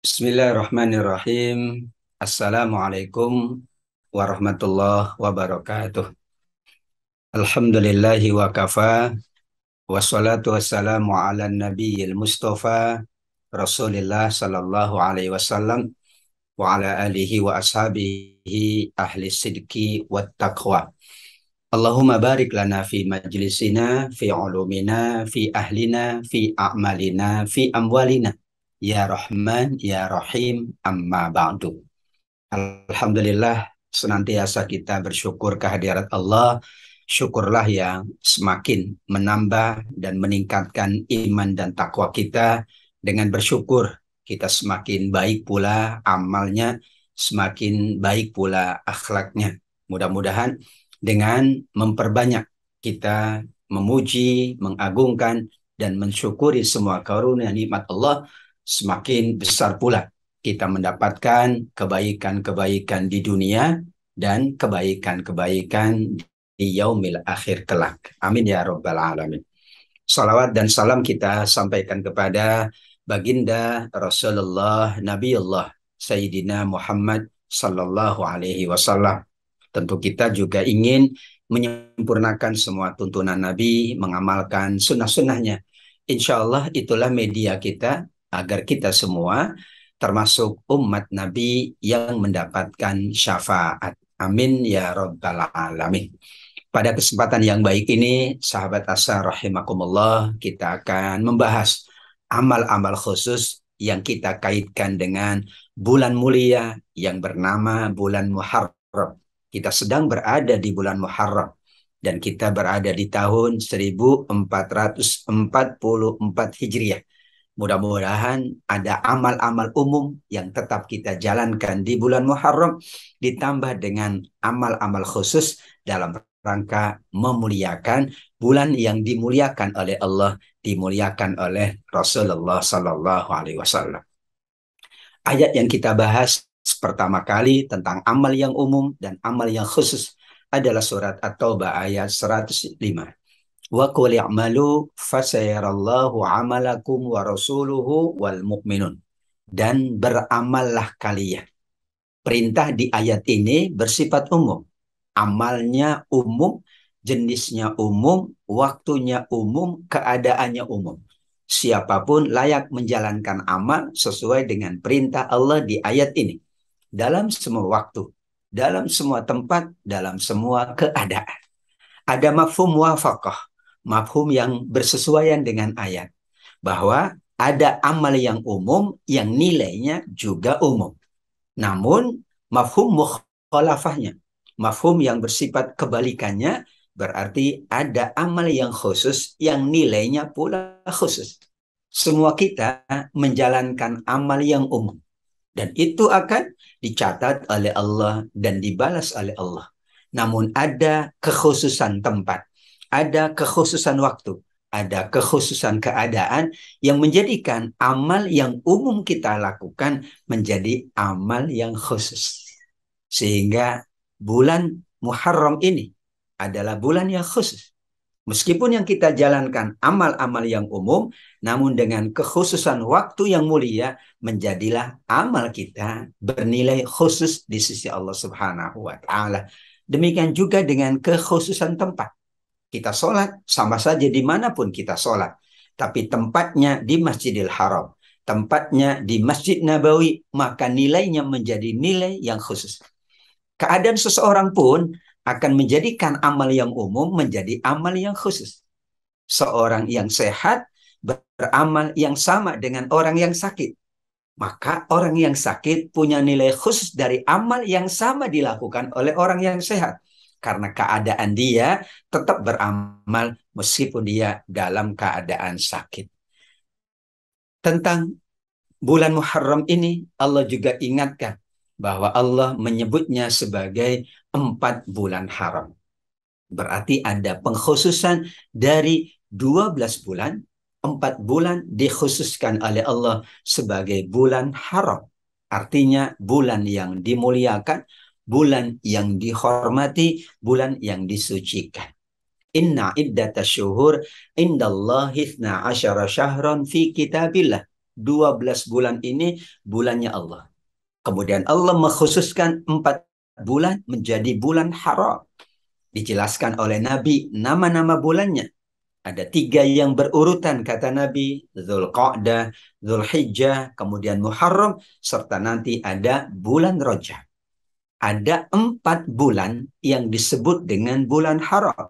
Bismillahirrahmanirrahim. Assalamualaikum warahmatullahi wabarakatuh. Alhamdulillahi wa kafa. Wassalatu wassalamu ala nabiyil mustafa Rasulillah sallallahu alaihi wasallam wa ala alihi wa ashabihi ahli sidki wa taqwa. Allahumma barik lana fi majlisina, fi ulumina, fi ahlina, fi a'malina, fi amwalina. Ya Rahman, Ya Rahim, amma ba'du. Alhamdulillah, senantiasa kita bersyukur kehadirat Allah. Syukurlah yang semakin menambah dan meningkatkan iman dan takwa kita. Dengan bersyukur, kita semakin baik pula amalnya, semakin baik pula akhlaknya. Mudah-mudahan dengan memperbanyak kita memuji, mengagungkan, dan mensyukuri semua karunia nikmat Allah, semakin besar pula kita mendapatkan kebaikan-kebaikan di dunia dan kebaikan-kebaikan di yaumil akhir kelak. Amin ya rabbal alamin. Salawat dan salam kita sampaikan kepada baginda Rasulullah Nabiullah Sayyidina Muhammad sallallahu alaihi wasallam. Tentu kita juga ingin menyempurnakan semua tuntunan Nabi, mengamalkan sunnah-sunnahnya. Insya Allah itulah media kita agar kita semua termasuk umat Nabi yang mendapatkan syafaat. Amin ya rabbal alamin. Pada kesempatan yang baik ini, sahabat Asa rahimakumullah, kita akan membahas amal-amal khusus yang kita kaitkan dengan bulan mulia yang bernama bulan Muharram. Kita sedang berada di bulan Muharram dan kita berada di tahun 1444 Hijriah. Mudah-mudahan ada amal-amal umum yang tetap kita jalankan di bulan Muharram ditambah dengan amal-amal khusus dalam rangka memuliakan bulan yang dimuliakan oleh Allah, dimuliakan oleh Rasulullah Sallallahu Alaihi Wasallam. Ayat yang kita bahas pertama kali tentang amal yang umum dan amal yang khusus adalah surat At-Taubah ayat 105. Wa qul i'malu fasayarallahu amalakum wa rasuluhu wal mu'minun. Dan beramallah kalian. Perintah di ayat ini bersifat umum. Amalnya umum, jenisnya umum, waktunya umum, keadaannya umum. Siapapun layak menjalankan amal sesuai dengan perintah Allah di ayat ini. Dalam semua waktu, dalam semua tempat, dalam semua keadaan. Ada mafhum wafaqah, mafhum yang bersesuaian dengan ayat. Bahwa ada amal yang umum, yang nilainya juga umum. Namun, mafhum mukhalafahnya, mafhum yang bersifat kebalikannya, berarti ada amal yang khusus, yang nilainya pula khusus. Semua kita menjalankan amal yang umum. Dan itu akan dicatat oleh Allah dan dibalas oleh Allah. Namun ada kekhususan tempat, ada kekhususan waktu, ada kekhususan keadaan yang menjadikan amal yang umum kita lakukan menjadi amal yang khusus. Sehingga bulan Muharram ini adalah bulan yang khusus. Meskipun yang kita jalankan amal-amal yang umum, namun dengan kekhususan waktu yang mulia, menjadilah amal kita bernilai khusus di sisi Allah Subhanahu wa Ta'ala. Demikian juga dengan kekhususan tempat. Kita sholat, sama saja dimanapun kita sholat. Tapi tempatnya di Masjidil Haram, tempatnya di Masjid Nabawi, maka nilainya menjadi nilai yang khusus. Keadaan seseorang pun akan menjadikan amal yang umum menjadi amal yang khusus. Seorang yang sehat beramal yang sama dengan orang yang sakit. Maka orang yang sakit punya nilai khusus dari amal yang sama dilakukan oleh orang yang sehat. Karena keadaan dia tetap beramal meskipun dia dalam keadaan sakit. Tentang bulan Muharram ini Allah juga ingatkan bahwa Allah menyebutnya sebagai 4 bulan haram. Berarti ada pengkhususan dari 12 bulan, 4 bulan dikhususkan oleh Allah sebagai bulan haram. Artinya bulan yang dimuliakan, bulan yang dihormati, bulan yang disucikan. Inna iddata syuhur indallahi 12 syahran fi kitabillah. 12 bulan ini bulannya Allah. Kemudian Allah mengkhususkan 4 bulan menjadi bulan haram. Dijelaskan oleh Nabi nama-nama bulannya. Ada 3 yang berurutan kata Nabi, Dzulqa'dah, Dzulhijjah, kemudian Muharram, serta nanti ada bulan Rajab. Ada 4 bulan yang disebut dengan bulan haram.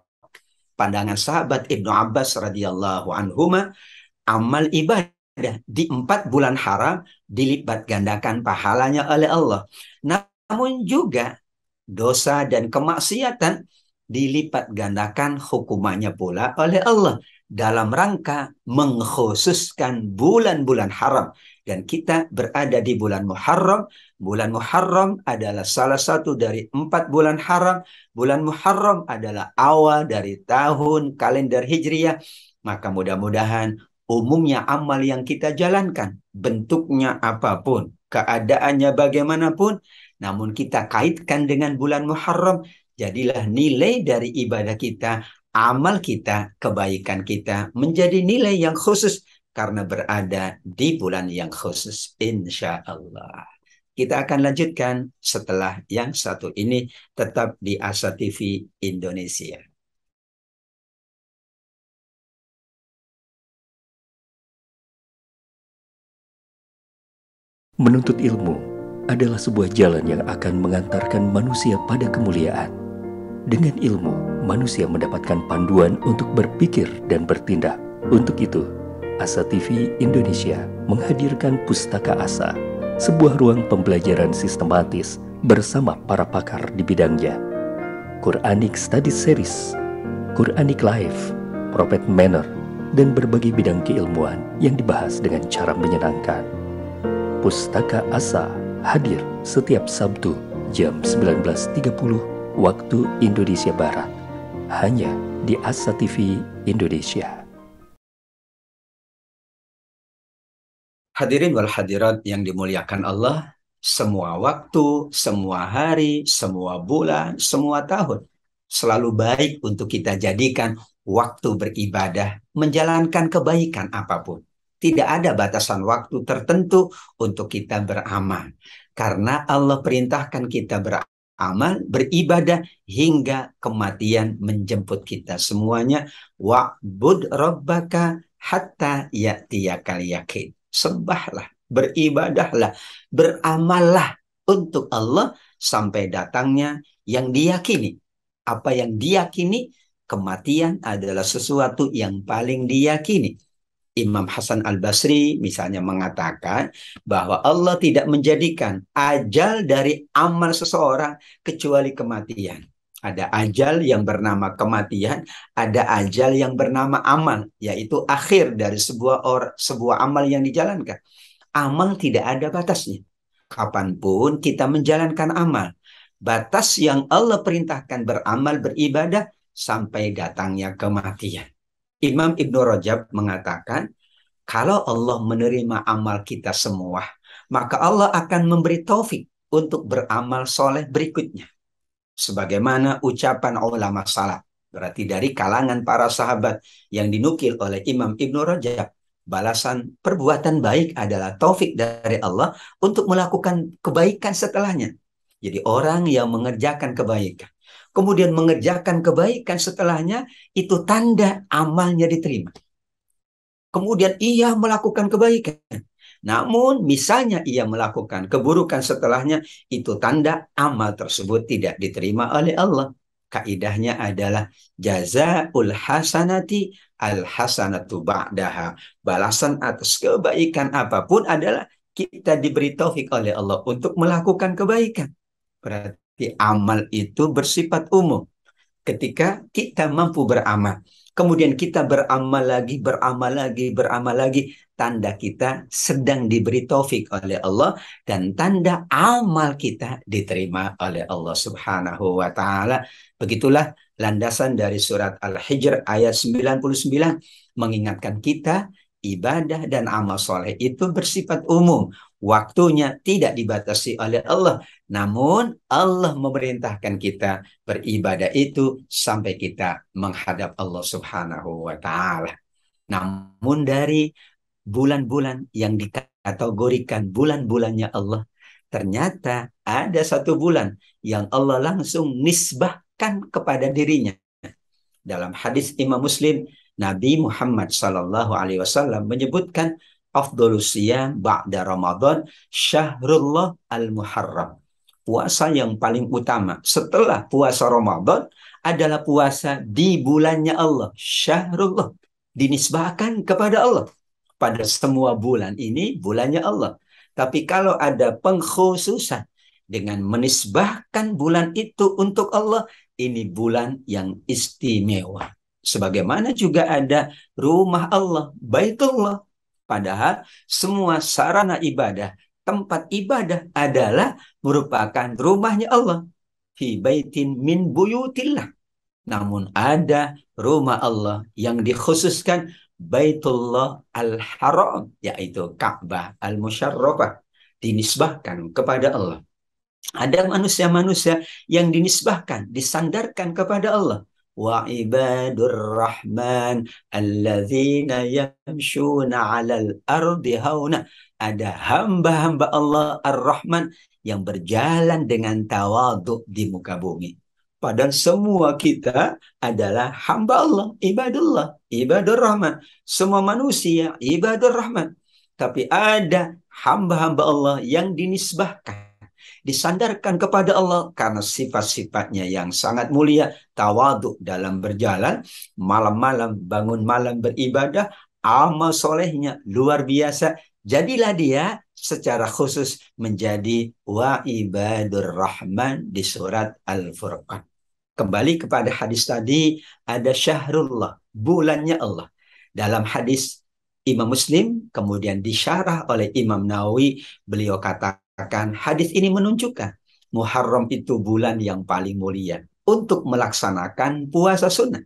Pandangan sahabat Ibnu Abbas radhiyallahu anhuma, amal ibadah di 4 bulan haram dilipat gandakan pahalanya oleh Allah. Namun juga dosa dan kemaksiatan dilipat gandakan hukumannya pula oleh Allah dalam rangka mengkhususkan bulan-bulan haram. Dan kita berada di bulan Muharram. Bulan Muharram adalah salah satu dari 4 bulan haram. Bulan Muharram adalah awal dari tahun kalender Hijriah. Maka mudah-mudahan umumnya amal yang kita jalankan, bentuknya apapun, keadaannya bagaimanapun, namun kita kaitkan dengan bulan Muharram, jadilah nilai dari ibadah kita, amal kita, kebaikan kita menjadi nilai yang khusus karena berada di bulan yang khusus, insya Allah. Kita akan lanjutkan setelah yang satu ini, tetap di Asa TV Indonesia. Menuntut ilmu adalah sebuah jalan yang akan mengantarkan manusia pada kemuliaan. Dengan ilmu, manusia mendapatkan panduan untuk berpikir dan bertindak. Untuk itu, Asa TV Indonesia menghadirkan Pustaka Asa, sebuah ruang pembelajaran sistematis bersama para pakar di bidangnya. Quranic Studies Series, Quranic Life, Prophet Manner, dan berbagai bidang keilmuan yang dibahas dengan cara menyenangkan. Pustaka Asa hadir setiap Sabtu jam 19.30 waktu Indonesia Barat, hanya di Asa TV Indonesia. Hadirin wal hadirat yang dimuliakan Allah, semua waktu, semua hari, semua bulan, semua tahun selalu baik untuk kita jadikan waktu beribadah, menjalankan kebaikan apapun. Tidak ada batasan waktu tertentu untuk kita beramal. Karena Allah perintahkan kita beramal, beribadah hingga kematian menjemput kita semuanya. Wa'bud rabbaka hatta ya'tiyakal yakin. Sembahlah, beribadahlah, beramallah untuk Allah sampai datangnya yang diyakini. Apa yang diyakini? Kematian adalah sesuatu yang paling diyakini. Imam Hasan Al-Basri misalnya mengatakan bahwa Allah tidak menjadikan ajal dari amal seseorang kecuali kematian. Ada ajal yang bernama kematian, ada ajal yang bernama amal, yaitu akhir dari sebuah amal yang dijalankan. Amal tidak ada batasnya. Kapanpun kita menjalankan amal. Batas yang Allah perintahkan beramal, beribadah sampai datangnya kematian. Imam Ibnu Rajab mengatakan, kalau Allah menerima amal kita semua, maka Allah akan memberi taufik untuk beramal soleh berikutnya. Sebagaimana ucapan ulama salaf, berarti dari kalangan para sahabat yang dinukil oleh Imam Ibnu Rajab, balasan perbuatan baik adalah taufik dari Allah untuk melakukan kebaikan setelahnya. Jadi orang yang mengerjakan kebaikan, kemudian mengerjakan kebaikan setelahnya, itu tanda amalnya diterima. Kemudian ia melakukan kebaikan. Namun misalnya ia melakukan keburukan setelahnya, itu tanda amal tersebut tidak diterima oleh Allah. Kaidahnya adalah jazaul hasanati al hasanatu ba'daha. Balasan atas kebaikan apapun adalah kita diberi taufik oleh Allah untuk melakukan kebaikan. Berarti amal itu bersifat umum. Ketika kita mampu beramal, kemudian kita beramal lagi, tanda kita sedang diberi taufik oleh Allah dan tanda amal kita diterima oleh Allah Subhanahu wa taala. Begitulah landasan dari surat Al-Hijr ayat 99 mengingatkan kita ibadah dan amal soleh itu bersifat umum. Waktunya tidak dibatasi oleh Allah. Namun Allah memerintahkan kita beribadah itu sampai kita menghadap Allah Subhanahu wa taala. Namun dari bulan-bulan yang dikategorikan bulan-bulannya Allah, ternyata ada satu bulan yang Allah langsung nisbahkan kepada dirinya. Dalam hadis Imam Muslim, Nabi Muhammad SAW menyebutkan afdhalus siyam ba'da Ramadan syahrullah al-Muharram. Puasa yang paling utama setelah puasa Ramadan adalah puasa di bulannya Allah, syahrullah, dinisbahkan kepada Allah. Pada semua bulan ini bulannya Allah. Tapi kalau ada pengkhususan dengan menisbahkan bulan itu untuk Allah, ini bulan yang istimewa. Sebagaimana juga ada rumah Allah, Baitullah. Padahal semua sarana ibadah, tempat ibadah adalah merupakan rumahnya Allah. Fi baitin min buyutillah. Namun ada rumah Allah yang dikhususkan Baitullah Al-Haram, yaitu Ka'bah Al-Musyarrafah, dinisbahkan kepada Allah. Ada manusia-manusia yang dinisbahkan, disandarkan kepada Allah. Wa ibadur rahman alladzina yamshuna 'alal ardi hauna. Ada hamba-hamba Allah Ar-Rahman yang berjalan dengan tawadhu di muka bumi. Padahal semua kita adalah hamba Allah, ibadullah, ibadur rahman. Semua manusia ibadur rahman. Tapi ada hamba-hamba Allah yang dinisbahkan, disandarkan kepada Allah karena sifat-sifatnya yang sangat mulia, tawadhu dalam berjalan, malam-malam bangun malam beribadah, amal solehnya luar biasa. Jadilah dia secara khusus menjadi wa ibadur rahman di surat Al-Furqan. Kembali kepada hadis tadi, ada syahrullah, bulannya Allah. Dalam hadis Imam Muslim, kemudian disyarah oleh Imam Nawawi, beliau katakan, hadis ini menunjukkan Muharram itu bulan yang paling mulia untuk melaksanakan puasa sunnah.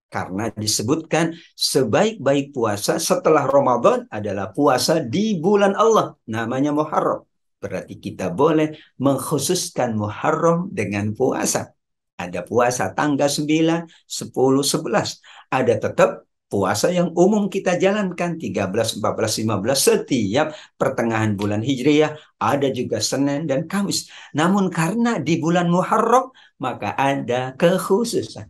Karena disebutkan sebaik-baik puasa setelah Ramadan adalah puasa di bulan Allah, namanya Muharram. Berarti kita boleh mengkhususkan Muharram dengan puasa. Ada puasa tanggal 9, 10, 11. Ada tetap puasa yang umum kita jalankan 13, 14, 15 setiap pertengahan bulan Hijriah. Ada juga Senin dan Kamis. Namun karena di bulan Muharram, maka ada kekhususan.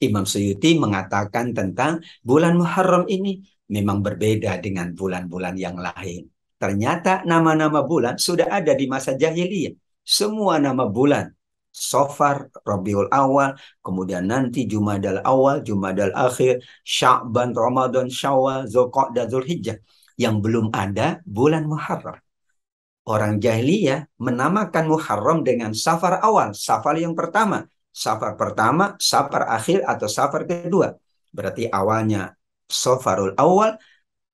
Imam Suyuti mengatakan tentang bulan Muharram ini memang berbeda dengan bulan-bulan yang lain. Ternyata nama-nama bulan sudah ada di masa jahiliyah. Semua nama bulan, Safar, Rabiul Awal, kemudian nanti Jumadal Awal, Jumadal Akhir, Sya'ban, Ramadan, Syawal, Zulqa'dah, Zulhijjah. Yang belum ada bulan Muharram. Orang jahiliyah menamakan Muharram dengan Safar awal, Safar yang pertama, Safar pertama, Safar akhir atau Safar kedua. Berarti awalnya Safarul Awal,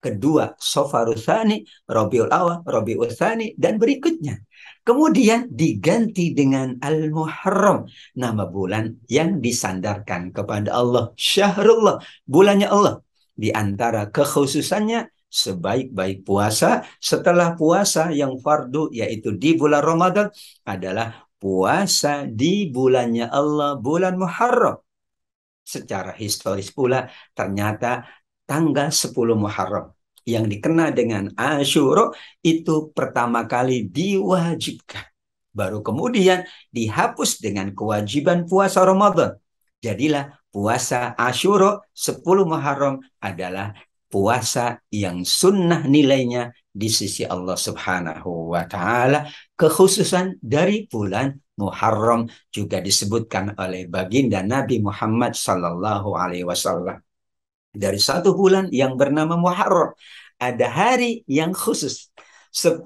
kedua Safarul Tsani, Rabiul Awal, Rabiul Tsani, dan berikutnya. Kemudian diganti dengan Al-Muharram, nama bulan yang disandarkan kepada Allah, Syahrullah, bulannya Allah. Di antara kekhususannya, sebaik-baik puasa setelah puasa yang fardu, yaitu di bulan Ramadan, adalah puasa di bulannya Allah, bulan Muharram. Secara historis pula, ternyata tanggal 10 Muharram yang dikenal dengan Asyura itu pertama kali diwajibkan. Baru kemudian dihapus dengan kewajiban puasa Ramadan. Jadilah puasa Asyura 10 Muharram adalah puasa yang sunnah nilainya di sisi Allah Subhanahu wa Ta'ala. Kekhususan dari bulan Muharram juga disebutkan oleh baginda Nabi Muhammad Sallallahu Alaihi Wasallam. Dari satu bulan yang bernama Muharram, ada hari yang khusus. 10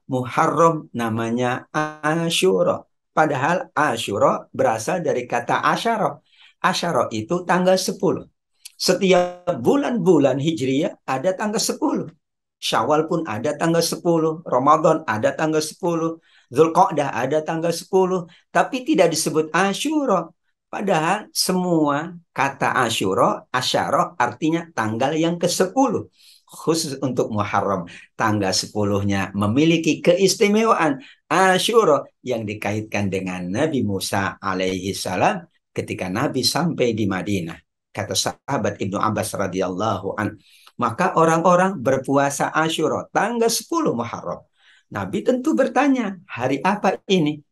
Muharram namanya Asyura. Padahal Asyura berasal dari kata asyara. Asyara itu tanggal 10. Setiap bulan-bulan Hijriah ada tanggal 10. Syawal pun ada tanggal 10. Ramadan ada tanggal 10. Zulqa'dah ada tanggal 10. Tapi tidak disebut Asyura. Padahal semua kata Asyura, asyara artinya tanggal yang ke-10. Khusus untuk Muharram, tanggal 10-nya memiliki keistimewaan Asyura yang dikaitkan dengan Nabi Musa alaihi salam ketika Nabi sampai di Madinah. Kata sahabat Ibnu Abbas radhiyallahu an, Maka orang-orang berpuasa Asyura tanggal 10 Muharram. Nabi tentu bertanya, hari apa ini?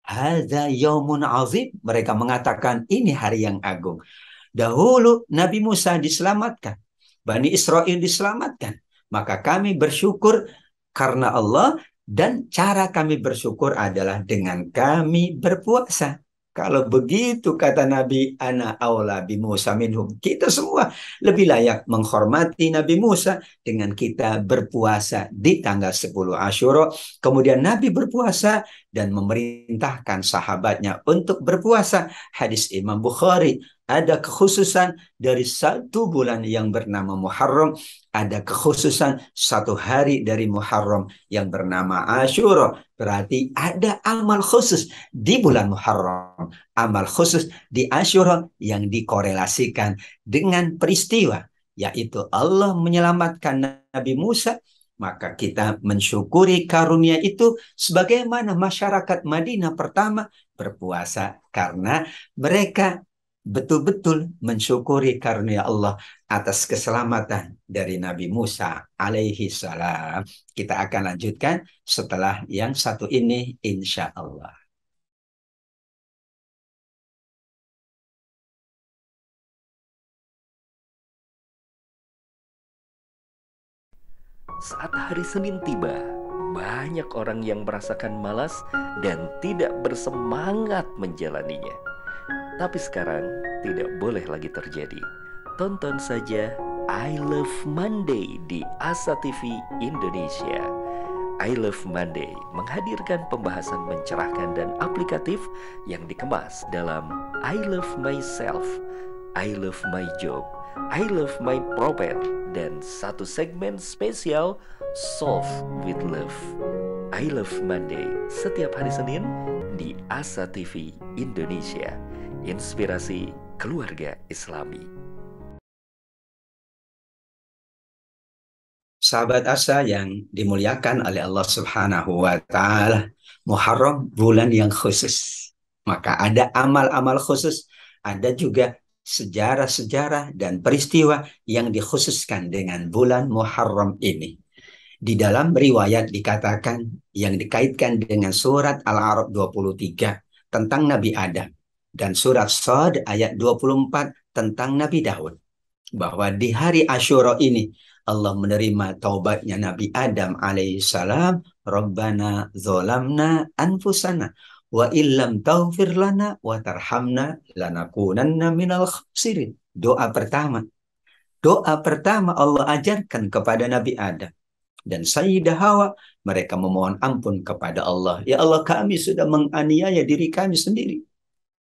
Hadza yaumun azim. Mereka mengatakan ini hari yang agung. Dahulu Nabi Musa diselamatkan. Bani Israel diselamatkan. Maka kami bersyukur karena Allah, dan cara kami bersyukur adalah dengan kami berpuasa. Kalau begitu kata Nabi, ana aula bi Musa minhum. Kita semua lebih layak menghormati Nabi Musa dengan kita berpuasa di tanggal 10 Asyura. Kemudian Nabi berpuasa dan memerintahkan sahabatnya untuk berpuasa. Hadis Imam Bukhari. Ada kekhususan dari satu bulan yang bernama Muharram, ada kekhususan satu hari dari Muharram yang bernama Asyura. Berarti ada amal khusus di bulan Muharram, amal khusus di Asyura yang dikorelasikan dengan peristiwa, yaitu Allah menyelamatkan Nabi Musa. Maka kita mensyukuri karunia itu sebagaimana masyarakat Madinah pertama berpuasa karena mereka betul-betul mensyukuri karunia Allah atas keselamatan dari Nabi Musa alaihi salam. Kita akan lanjutkan setelah yang satu ini, insya Allah. Saat hari Senin tiba, banyak orang yang merasakan malas dan tidak bersemangat menjalaninya. Tapi sekarang tidak boleh lagi terjadi. Tonton saja I Love Monday di Asa TV Indonesia. I Love Monday menghadirkan pembahasan mencerahkan dan aplikatif yang dikemas dalam I Love Myself, I Love My Job, I Love My Prophet, dan satu segmen spesial Solve with Love. I Love Monday setiap hari Senin di Asa TV Indonesia. Inspirasi keluarga Islami. Sahabat Asa yang dimuliakan oleh Allah Subhanahu wa Ta'ala, Muharram bulan yang khusus. Maka ada amal-amal khusus, ada juga sejarah-sejarah dan peristiwa yang dikhususkan dengan bulan Muharram ini. Di dalam riwayat dikatakan yang dikaitkan dengan surat Al-A'raf 23 tentang Nabi Adam dan surat Shad ayat 24 tentang Nabi Daud, bahwa di hari Asyura ini Allah menerima taubatnya Nabi Adam alaihissalam. Rabbana zolamna anfusana wa illam taghfir lana wa tarhamna lanakunanna minal khasirin. Doa pertama Allah ajarkan kepada Nabi Adam dan Sayyidah Hawa. Mereka memohon ampun kepada Allah. Ya Allah, kami sudah menganiaya diri kami sendiri.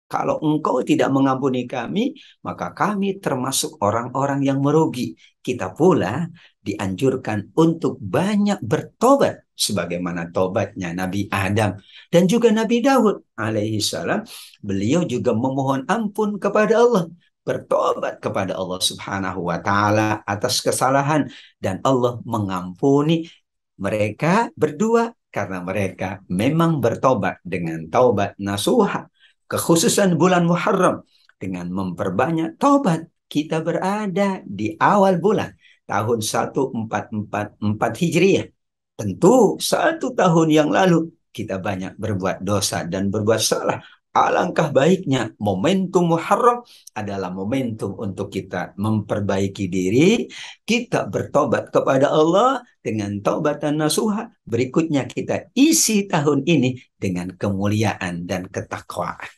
Kalau engkau tidak mengampuni kami, maka kami termasuk orang-orang yang merugi. Kita pula dianjurkan untuk banyak bertobat, sebagaimana tobatnya Nabi Adam dan juga Nabi Daud alaihissalam. Beliau juga memohon ampun kepada Allah, bertobat kepada Allah Subhanahu wa Ta'ala atas kesalahan, dan Allah mengampuni mereka berdua karena mereka memang bertobat dengan taubat nasuha. Kekhususan bulan Muharram dengan memperbanyak taubat. Kita berada di awal bulan tahun 1444 Hijriah. Tentu 1 tahun yang lalu kita banyak berbuat dosa dan berbuat salah. Alangkah baiknya momentum Muharram adalah momentum untuk kita memperbaiki diri, kita bertobat kepada Allah dengan taubatan nasuha. Berikutnya kita isi tahun ini dengan kemuliaan dan ketakwaan.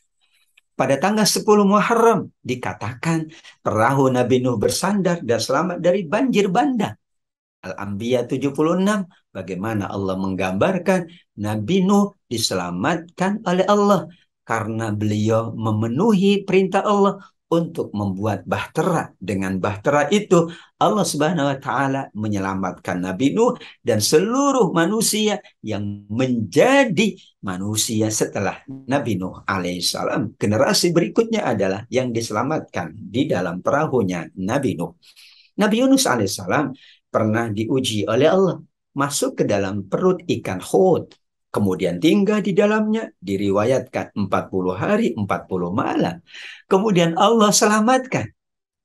Pada tanggal 10 Muharram dikatakan perahu Nabi Nuh bersandar dan selamat dari banjir bandang. Al-Anbiya 76, bagaimana Allah menggambarkan Nabi Nuh diselamatkan oleh Allah karena beliau memenuhi perintah Allah untuk membuat bahtera. Dengan bahtera itu Allah Subhanahu wa Ta'ala menyelamatkan Nabi Nuh dan seluruh manusia yang menjadi manusia setelah Nabi Nuh alaihissalam. Generasi berikutnya adalah yang diselamatkan di dalam perahunya Nabi Nuh. Nabi Yunus alaihissalam pernah diuji oleh Allah, masuk ke dalam perut ikan Hud, kemudian tinggal di dalamnya, diriwayatkan 40 hari 40 malam. Kemudian Allah selamatkan.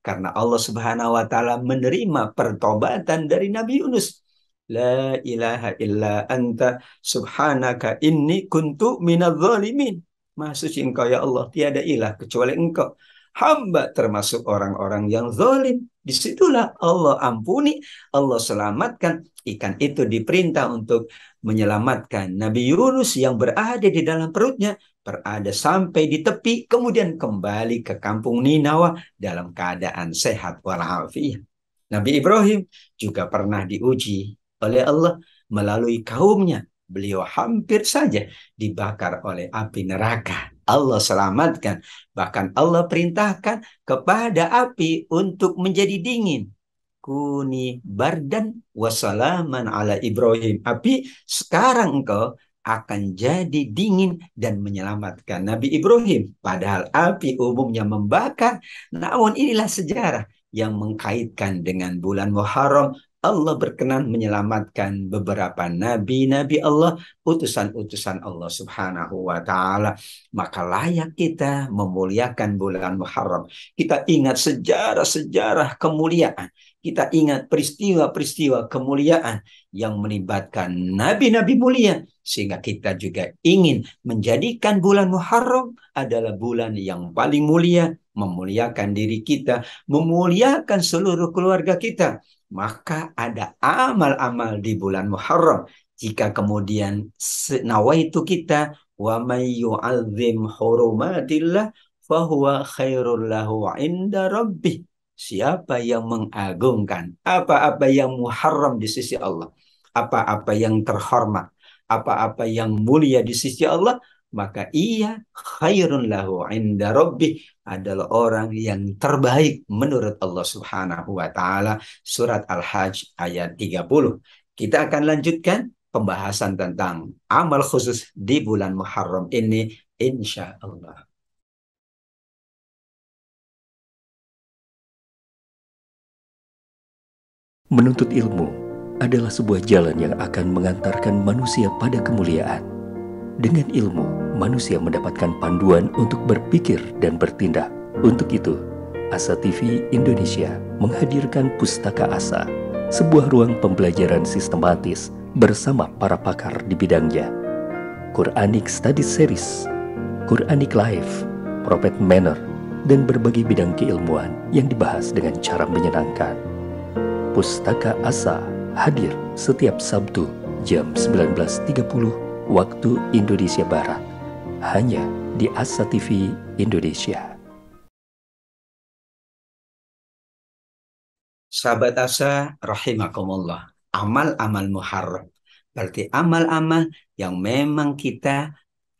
karena Allah Subhanahu wa taala menerima pertobatan dari Nabi Yunus. La ilaha illa anta subhanaka inni kuntu minadz zalimin. Maha suci engkau ya Allah, tiada ilah kecuali engkau. Hamba termasuk orang-orang yang zalim. Disitulah Allah ampuni, Allah selamatkan. Ikan itu diperintah untuk menyelamatkan Nabi Yunus yang berada di dalam perutnya, berada sampai di tepi, kemudian kembali ke kampung Ninawa dalam keadaan sehat walafiat. Nabi Ibrahim juga pernah diuji oleh Allah melalui kaumnya. Beliau hampir saja dibakar oleh api neraka. Allah selamatkan. Bahkan Allah perintahkan kepada api untuk menjadi dingin. Kuni bardan wasalaman ala Ibrahim. Api, sekarang engkau akan jadi dingin dan menyelamatkan Nabi Ibrahim. Padahal api umumnya membakar. Namun inilah sejarah yang mengkaitkan dengan bulan Muharram. Allah berkenan menyelamatkan beberapa nabi-nabi Allah, utusan-utusan Allah Subhanahu wa taala. Maka layak kita memuliakan bulan Muharram. Kita ingat sejarah-sejarah kemuliaan. Kita ingat peristiwa-peristiwa kemuliaan yang melibatkan nabi-nabi mulia, sehingga kita juga ingin menjadikan bulan Muharram adalah bulan yang paling mulia, memuliakan diri kita, memuliakan seluruh keluarga kita. Maka ada amal-amal di bulan Muharram. Jika kemudian nawaitu kita, wa may yu'azzim hurumatillah fahuwa khairul lahu 'inda rabbih. Siapa yang mengagungkan apa-apa yang muharram di sisi Allah, apa-apa yang terhormat, apa-apa yang mulia di sisi Allah, maka ia khairun lahu 'inda rabbih, adalah orang yang terbaik menurut Allah Subhanahu wa taala. Surat Al-Hajj ayat 30. Kita akan lanjutkan pembahasan tentang amal khusus di bulan Muharram ini insya Allah. Menuntut ilmu adalah sebuah jalan yang akan mengantarkan manusia pada kemuliaan. Dengan ilmu, manusia mendapatkan panduan untuk berpikir dan bertindak. Untuk itu, Asa TV Indonesia menghadirkan Pustaka Asa, sebuah ruang pembelajaran sistematis bersama para pakar di bidangnya. Quranic Studies Series, Quranic Life, Prophet Manner, dan berbagai bidang keilmuan yang dibahas dengan cara menyenangkan. Pustaka Asa hadir setiap Sabtu jam 19.30 waktu Indonesia Barat, hanya di Asa TV Indonesia. Sahabat Asa rahimakumullah, amal-amal Muharram berarti amal-amal yang memang kita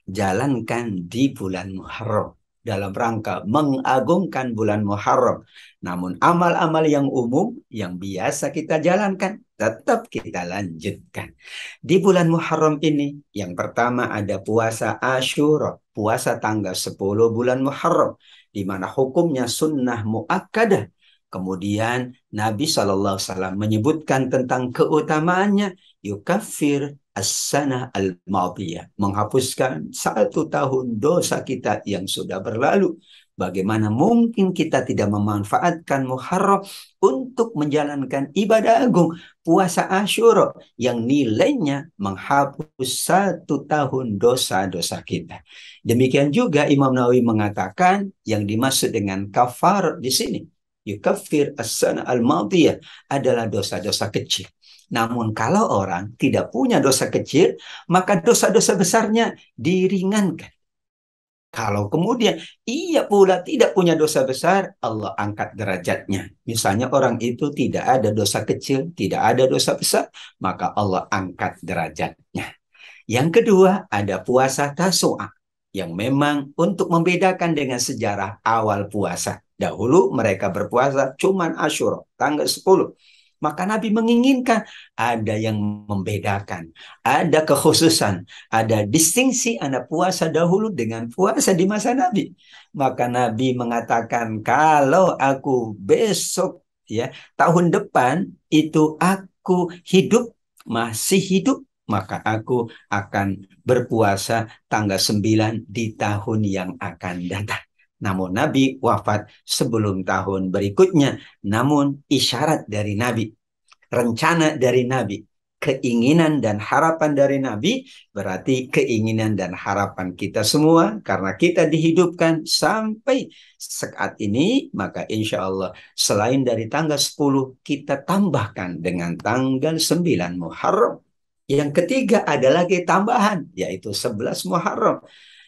jalankan di bulan Muharram dalam rangka mengagungkan bulan Muharram. Namun amal-amal yang umum yang biasa kita jalankan tetap kita lanjutkan. Di bulan Muharram ini yang pertama ada puasa Asyura, puasa tanggal 10 bulan Muharram, di mana hukumnya sunnah muakkadah. Kemudian Nabi SAW menyebutkan tentang keutamaannya, yukaffir as-sanah al-madiyah, menghapuskan 1 tahun dosa kita yang sudah berlalu. Bagaimana mungkin kita tidak memanfaatkan Muharram untuk menjalankan ibadah agung puasa Asyura yang nilainya menghapus 1 tahun dosa-dosa kita. Demikian juga Imam Nawawi mengatakan yang dimaksud dengan kafar di sini, yukaffir as-sana al-madiyah, adalah dosa-dosa kecil. Namun kalau orang tidak punya dosa kecil, maka dosa-dosa besarnya diringankan. Kalau kemudian ia pula tidak punya dosa besar, Allah angkat derajatnya. Misalnya orang itu tidak ada dosa kecil, tidak ada dosa besar, maka Allah angkat derajatnya. Yang kedua ada puasa Tasu'a, yang memang untuk membedakan dengan sejarah awal puasa. Dahulu mereka berpuasa cuman Asyura, tanggal 10. Maka Nabi menginginkan ada yang membedakan, ada kekhususan, ada distingsi antara puasa dahulu dengan puasa di masa Nabi. Maka Nabi mengatakan, kalau aku besok, ya, tahun depan itu aku hidup, masih hidup, maka aku akan berpuasa tanggal 9 di tahun yang akan datang. Namun Nabi wafat sebelum tahun berikutnya. Namun isyarat dari Nabi, rencana dari Nabi, keinginan dan harapan dari Nabi, berarti keinginan dan harapan kita semua, karena kita dihidupkan sampai saat ini, maka insya Allah selain dari tanggal 10, kita tambahkan dengan tanggal 9 Muharram. Yang ketiga ada lagi tambahan, yaitu 11 Muharram.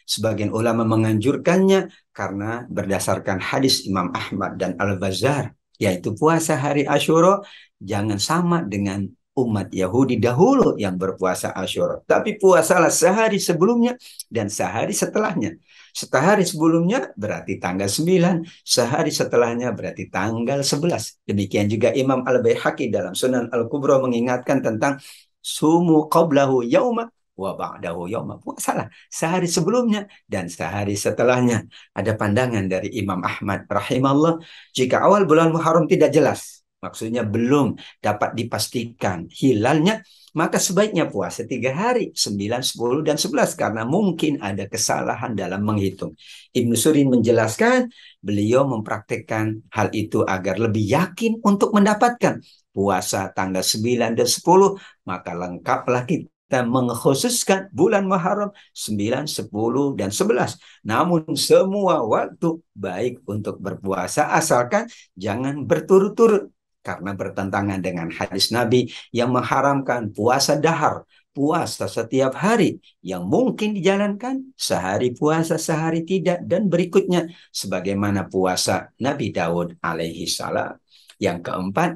Sebagian ulama menganjurkannya karena berdasarkan hadis Imam Ahmad dan Al-Bazzar, yaitu puasa hari Asyura jangan sama dengan umat Yahudi dahulu yang berpuasa Asyura, tapi puasalah sehari sebelumnya dan sehari setelahnya. Sehari sebelumnya berarti tanggal 9, sehari setelahnya berarti tanggal 11. Demikian juga Imam Al-Baihaqi dalam Sunan Al-Kubra mengingatkan tentang sumu qablahu yauma wa ba'dahu yauma. Puasalah sehari sebelumnya dan sehari setelahnya. Ada pandangan dari Imam Ahmad rahimahullah, jika awal bulan Muharram tidak jelas, maksudnya belum dapat dipastikan hilalnya, maka sebaiknya puasa 3 hari, 9, 10, dan 11, karena mungkin ada kesalahan dalam menghitung. Ibnu Surin menjelaskan, beliau mempraktekkan hal itu agar lebih yakin untuk mendapatkan puasa tanggal 9 dan 10, maka lengkaplah kita mengkhususkan bulan Muharram 9, 10, dan 11. Namun semua waktu baik untuk berpuasa asalkan jangan berturut-turut, karena bertentangan dengan hadis Nabi yang mengharamkan puasa dahar, puasa setiap hari yang mungkin dijalankan, sehari puasa sehari tidak, dan berikutnya sebagaimana puasa Nabi Daud alaihi salam. Yang keempat,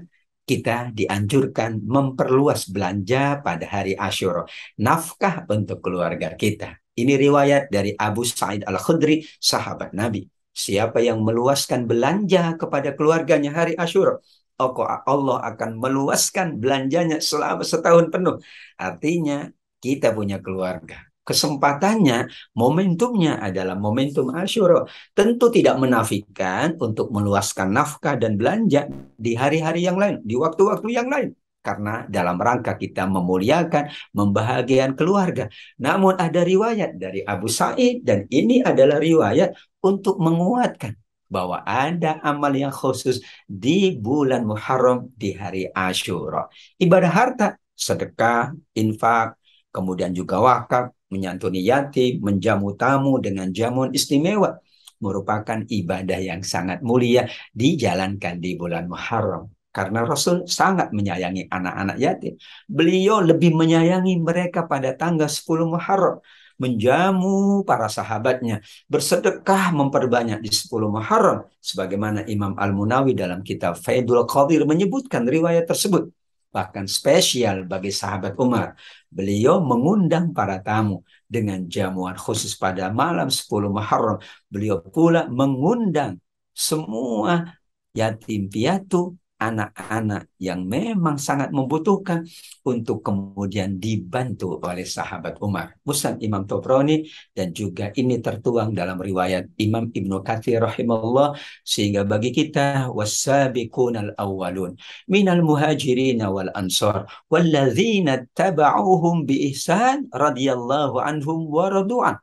kita dianjurkan memperluas belanja pada hari Asyura, nafkah untuk keluarga kita. Ini riwayat dari Abu Sa'id Al-Khudri, sahabat Nabi. Siapa yang meluaskan belanja kepada keluarganya hari Asyura, Allah akan meluaskan belanjanya selama setahun penuh. Artinya kita punya keluarga, kesempatannya, momentumnya adalah momentum Asyura. Tentu tidak menafikan untuk meluaskan nafkah dan belanja di hari-hari yang lain, di waktu-waktu yang lain, karena dalam rangka kita memuliakan, membahagiakan keluarga. Namun ada riwayat dari Abu Sa'id, dan ini adalah riwayat untuk menguatkan bahwa ada amal yang khusus di bulan Muharram di hari Asyura. Ibadah harta, sedekah, infak, kemudian juga wakaf, menyantuni yatim, menjamu tamu dengan jamuan istimewa, merupakan ibadah yang sangat mulia dijalankan di bulan Muharram. Karena Rasul sangat menyayangi anak-anak yatim. Beliau lebih menyayangi mereka pada tanggal 10 Muharram, menjamu para sahabatnya, bersedekah memperbanyak di 10 Muharram, sebagaimana Imam Al-Munawi dalam kitab Faidul Qadir menyebutkan riwayat tersebut. Bahkan spesial bagi sahabat Umar, beliau mengundang para tamu dengan jamuan khusus pada malam 10 Muharram. Beliau pula mengundang semua yatim piatu, anak-anak yang memang sangat membutuhkan, untuk kemudian dibantu oleh sahabat Umar. Musnad Imam Tabrani, dan juga ini tertuang dalam riwayat Imam Ibnu Katsir rahimahullah, sehingga bagi kita was-sabiqunal awwalun minal muhajirin wal ansar walladzina tabauhum bi ihsan radhiyallahu anhum wa radu'an.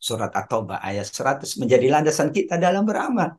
Surat At-Taubah ayat 100 menjadi landasan kita dalam beramal.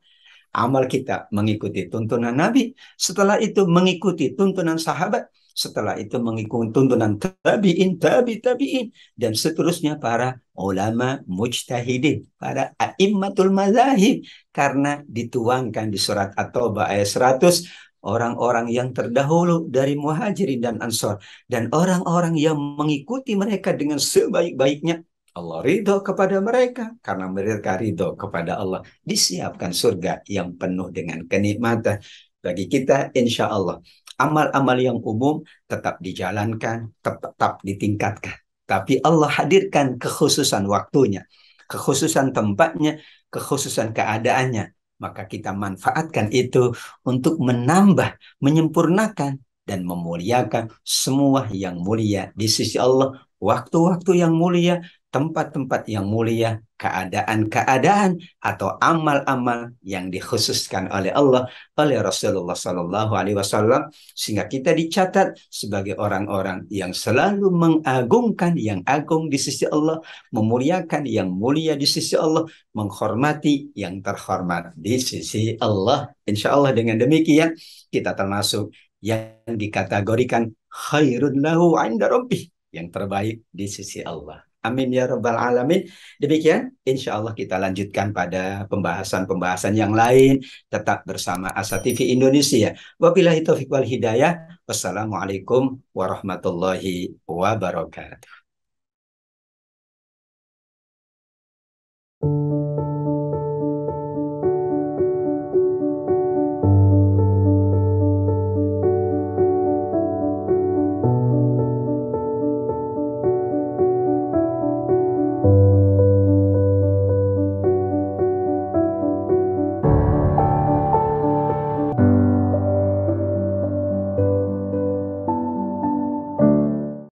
Amal kita mengikuti tuntunan Nabi, setelah itu mengikuti tuntunan sahabat, setelah itu mengikuti tuntunan tabi'in, tabi'in, dan seterusnya para ulama mujtahidin, para a'immatul mazahib, karena dituangkan di surat At-Taubah ayat 100, orang-orang yang terdahulu dari muhajirin dan ansor, dan orang-orang yang mengikuti mereka dengan sebaik-baiknya, Allah ridho kepada mereka, karena mereka ridho kepada Allah, disiapkan surga yang penuh dengan kenikmatan. Bagi kita insya Allah amal-amal yang umum tetap dijalankan, tetap ditingkatkan, tapi Allah hadirkan kekhususan waktunya, kekhususan tempatnya, kekhususan keadaannya, maka kita manfaatkan itu untuk menambah, menyempurnakan, dan memuliakan semua yang mulia di sisi Allah. Waktu-waktu yang mulia tempat-tempat yang mulia, keadaan-keadaan atau amal-amal yang dikhususkan oleh Allah, oleh Rasulullah Sallallahu Alaihi Wasallam, sehingga kita dicatat sebagai orang-orang yang selalu mengagungkan yang agung di sisi Allah, memuliakan yang mulia di sisi Allah, menghormati yang terhormat di sisi Allah. Insya Allah dengan demikian kita termasuk yang dikategorikan khairun lahu inda rabbih, yang terbaik di sisi Allah. Amin ya rabbal alamin. Demikian, insya Allah kita lanjutkan pada pembahasan-pembahasan yang lain. Tetap bersama Asa TV Indonesia. Wabillahi taufiq wal hidayah. Wassalamualaikum warahmatullahi wabarakatuh.